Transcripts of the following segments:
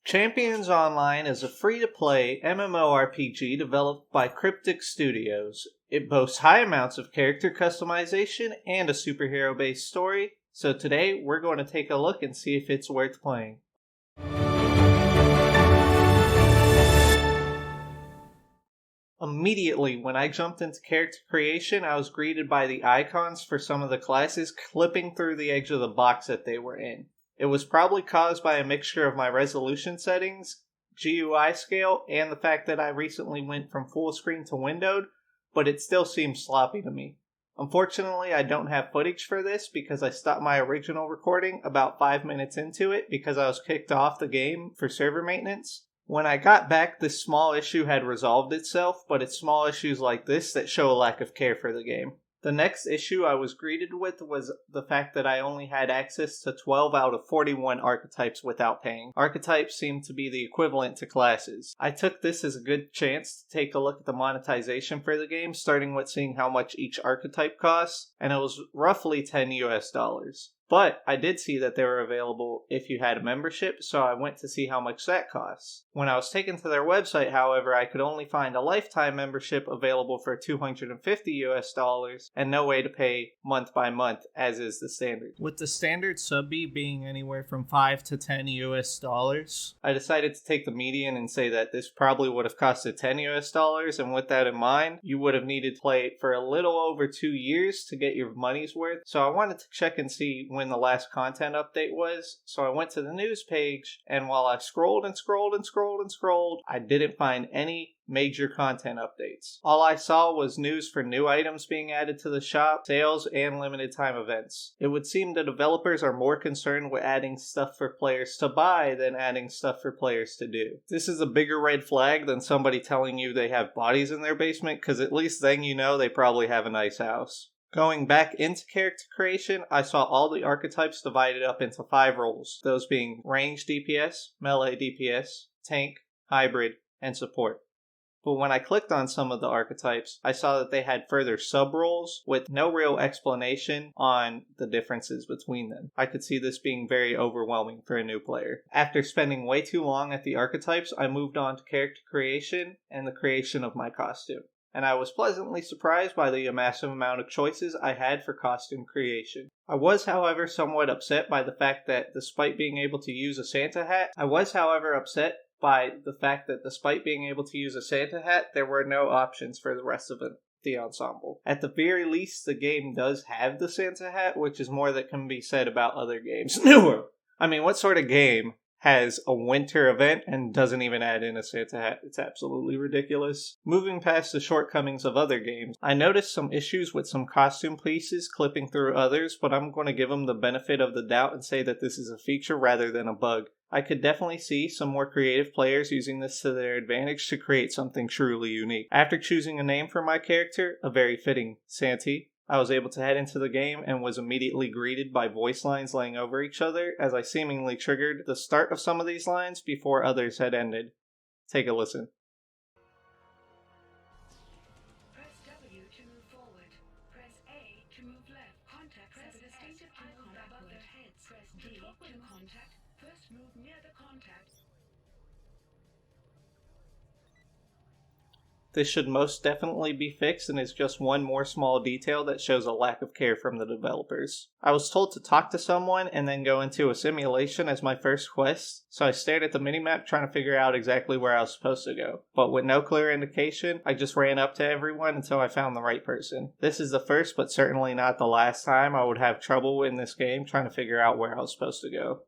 Champions Online is a free-to-play MMORPG developed by Cryptic Studios. It boasts high amounts of character customization and a superhero-based story, so today we're going to take a look and see if it's worth playing. Immediately, when I jumped into character creation, I was greeted by the icons for some of the classes clipping through the edge of the box that they were in. It was probably caused by a mixture of my resolution settings, GUI scale, and the fact that I recently went from full screen to windowed, but it still seems sloppy to me. Unfortunately, I don't have footage for this because I stopped my original recording about 5 minutes into it because I was kicked off the game for server maintenance. When I got back, this small issue had resolved itself, but it's small issues like this that show a lack of care for the game. The next issue I was greeted with was the fact that I only had access to 12 out of 41 archetypes without paying. Archetypes seem to be the equivalent to classes. I took this as a good chance to take a look at the monetization for the game, starting with seeing how much each archetype costs, and it was roughly $10. But I did see that they were available if you had a membership, so I went to see how much that costs. When I was taken to their website, however, I could only find a lifetime membership available for $250 and no way to pay month by month, as is the standard. With the standard sub fee being anywhere from $5 to $10, I decided to take the median and say that this probably would have costed $10, and with that in mind, you would have needed to play it for a little over 2 years to get your money's worth. So I wanted to check and see when the last content update was, so I went to the news page, and while I scrolled, I didn't find any major content updates. All I saw was news for new items being added to the shop, sales, and limited time events. It would seem the developers are more concerned with adding stuff for players to buy than adding stuff for players to do. This is a bigger red flag than somebody telling you they have bodies in their basement, because at least then you know they probably have a nice house. Going back into character creation, I saw all the archetypes divided up into 5 roles, those being range DPS, melee DPS, tank, hybrid, and support. But when I clicked on some of the archetypes, I saw that they had further sub-roles with no real explanation on the differences between them. I could see this being very overwhelming for a new player. After spending way too long at the archetypes, I moved on to character creation and the creation of my costume. And I was pleasantly surprised by the massive amount of choices I had for costume creation. I was, however, somewhat upset by the fact that despite being able to use a Santa hat, there were no options for the rest of the ensemble. At the very least, the game does have the Santa hat, which is more that can be said about other games. What sort of game has a winter event and doesn't even add in a Santa hat? It's absolutely ridiculous. Moving past the shortcomings of other games, I noticed some issues with some costume pieces clipping through others, but I'm going to give them the benefit of the doubt and say that this is a feature rather than a bug. I could definitely see some more creative players using this to their advantage to create something truly unique. After choosing a name for my character, a very fitting Santi, I was able to head into the game and was immediately greeted by voice lines laying over each other as I seemingly triggered the start of some of these lines before others had ended. Take a listen. Press W to move forward. Press A to move left. Contact. Press the distinctive icon above their heads. Press D to contact. First move near the contact. This should most definitely be fixed and is just one more small detail that shows a lack of care from the developers. I was told to talk to someone and then go into a simulation as my first quest, so I stared at the minimap trying to figure out exactly where I was supposed to go. But with no clear indication, I just ran up to everyone until I found the right person. This is the first but certainly not the last time I would have trouble in this game trying to figure out where I was supposed to go.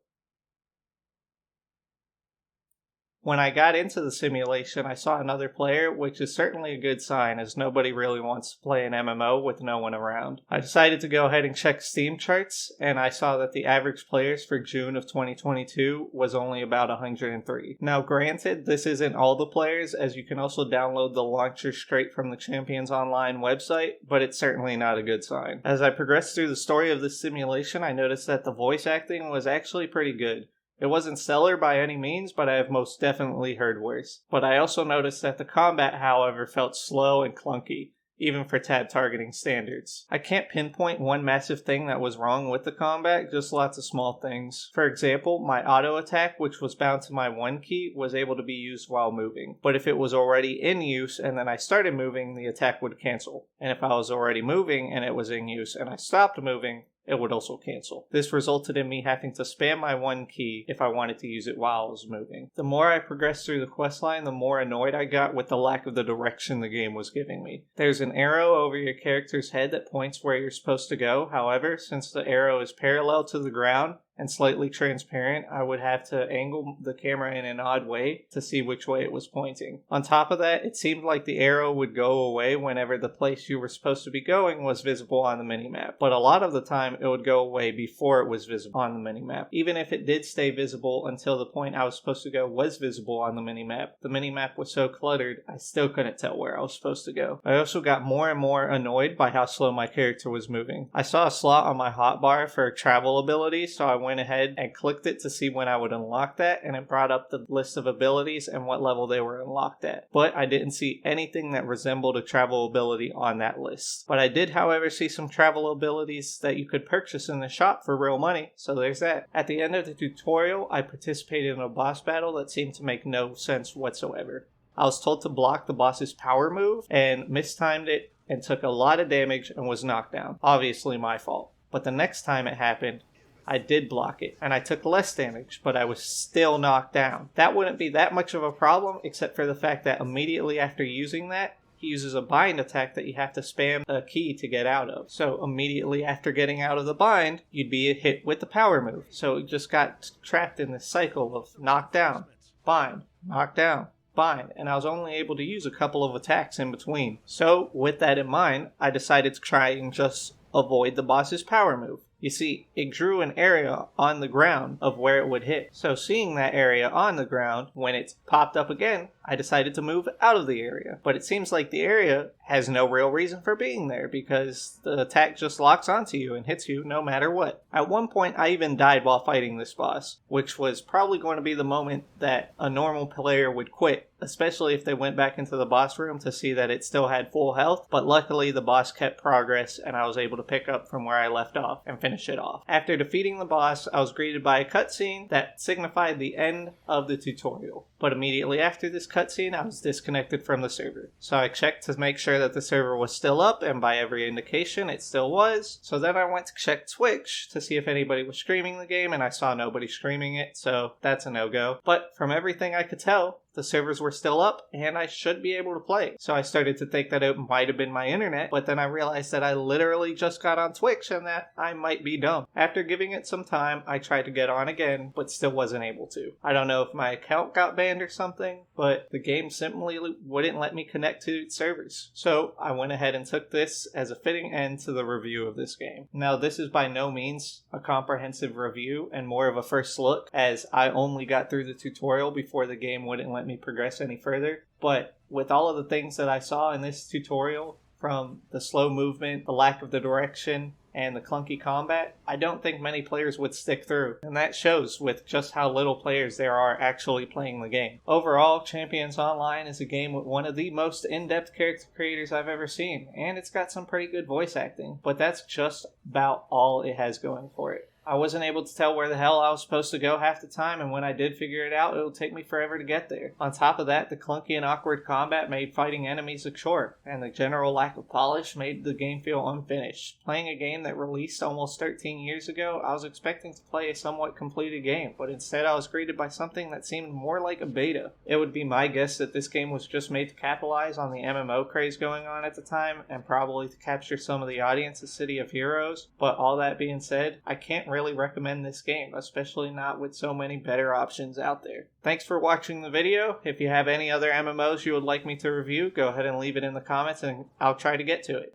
When I got into the simulation, I saw another player, which is certainly a good sign as nobody really wants to play an MMO with no one around. I decided to go ahead and check Steam charts, and I saw that the average players for June of 2022 was only about 103. Now granted, this isn't all the players, as you can also download the launcher straight from the Champions Online website, but it's certainly not a good sign. As I progressed through the story of this simulation, I noticed that the voice acting was actually pretty good. It wasn't stellar by any means, but I have most definitely heard worse. But I also noticed that the combat, however, felt slow and clunky. even for tab targeting standards. I can't pinpoint one massive thing that was wrong with the combat, just lots of small things. For example, my auto attack, which was bound to my 1 key, was able to be used while moving. But if it was already in use and then I started moving, the attack would cancel. And if I was already moving and it was in use and I stopped moving, it would also cancel. This resulted in me having to spam my 1 key if I wanted to use it while I was moving. The more I progressed through the questline, the more annoyed I got with the lack of the direction the game was giving me. There's an arrow over your character's head that points where you're supposed to go. However, since the arrow is parallel to the ground and slightly transparent, I would have to angle the camera in an odd way to see which way it was pointing. On top of that, it seemed like the arrow would go away whenever the place you were supposed to be going was visible on the minimap, but a lot of the time it would go away before it was visible on the minimap. Even if it did stay visible until the point I was supposed to go was visible on the minimap was so cluttered I still couldn't tell where I was supposed to go. I also got more and more annoyed by how slow my character was moving. I saw a slot on my hotbar for travel abilities, so I went ahead and clicked it to see when I would unlock that, and it brought up the list of abilities and what level they were unlocked at. But I didn't see anything that resembled a travel ability on that list. But I did, however, see some travel abilities that you could purchase in the shop for real money, so there's that. At the end of the tutorial, I participated in a boss battle that seemed to make no sense whatsoever. I was told to block the boss's power move and mistimed it and took a lot of damage and was knocked down. Obviously my fault. But the next time it happened, I did block it, and I took less damage, but I was still knocked down. That wouldn't be that much of a problem, except for the fact that immediately after using that, he uses a bind attack that you have to spam a key to get out of. So immediately after getting out of the bind, you'd be hit with the power move. So it just got trapped in this cycle of knock down, bind, knock down, bind, and I was only able to use a couple of attacks in between. So with that in mind, I decided to try and just avoid the boss's power move. You see, it drew an area on the ground of where it would hit. So seeing that area on the ground, when it popped up again, I decided to move out of the area. But it seems like the area has no real reason for being there because the attack just locks onto you and hits you no matter what. At one point, I even died while fighting this boss, which was probably going to be the moment that a normal player would quit, especially if they went back into the boss room to see that it still had full health. But luckily, the boss kept progress and I was able to pick up from where I left off and finish it off. After defeating the boss, I was greeted by a cutscene that signified the end of the tutorial. But immediately after this cutscene, I was disconnected from the server. So I checked to make sure that the server was still up, and by every indication, it still was. So then I went to check Twitch to see if anybody was streaming the game, and I saw nobody streaming it, so that's a no-go. But from everything I could tell, the servers were still up, and I should be able to play. So I started to think that it might have been my internet, but then I realized that I literally just got on Twitch and that I might be dumb. After giving it some time, I tried to get on again, but still wasn't able to. I don't know if my account got banned or something, but the game simply wouldn't let me connect to its servers. So I went ahead and took this as a fitting end to the review of this game. Now, this is by no means a comprehensive review and more of a first look, as I only got through the tutorial before the game wouldn't let me progress any further. But with all of the things that I saw in this tutorial, from the slow movement, the lack of the direction, and the clunky combat, I don't think many players would stick through, and that shows with just how little players there are actually playing the game. Overall, Champions Online is a game with one of the most in-depth character creators I've ever seen, and it's got some pretty good voice acting, but that's just about all it has going for it. I wasn't able to tell where the hell I was supposed to go half the time, and when I did figure it out, it would take me forever to get there. On top of that, the clunky and awkward combat made fighting enemies a chore, and the general lack of polish made the game feel unfinished. Playing a game that released almost 13 years ago, I was expecting to play a somewhat completed game, but instead I was greeted by something that seemed more like a beta. It would be my guess that this game was just made to capitalize on the MMO craze going on at the time, and probably to capture some of the audience's City of Heroes, but all that being said, I can't really recommend this game, especially not with so many better options out there. Thanks for watching the video. If you have any other MMOs you would like me to review, go ahead and leave it in the comments and I'll try to get to it.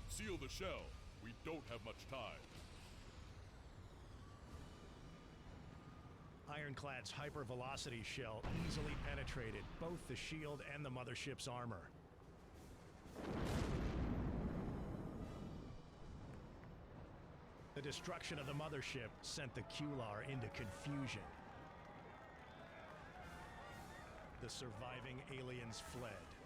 Seal the shell. We don't have much time. Ironclad's hypervelocity shell easily penetrated both the shield and the mothership's armor. The destruction of the mothership sent the Kular into confusion. The surviving aliens fled.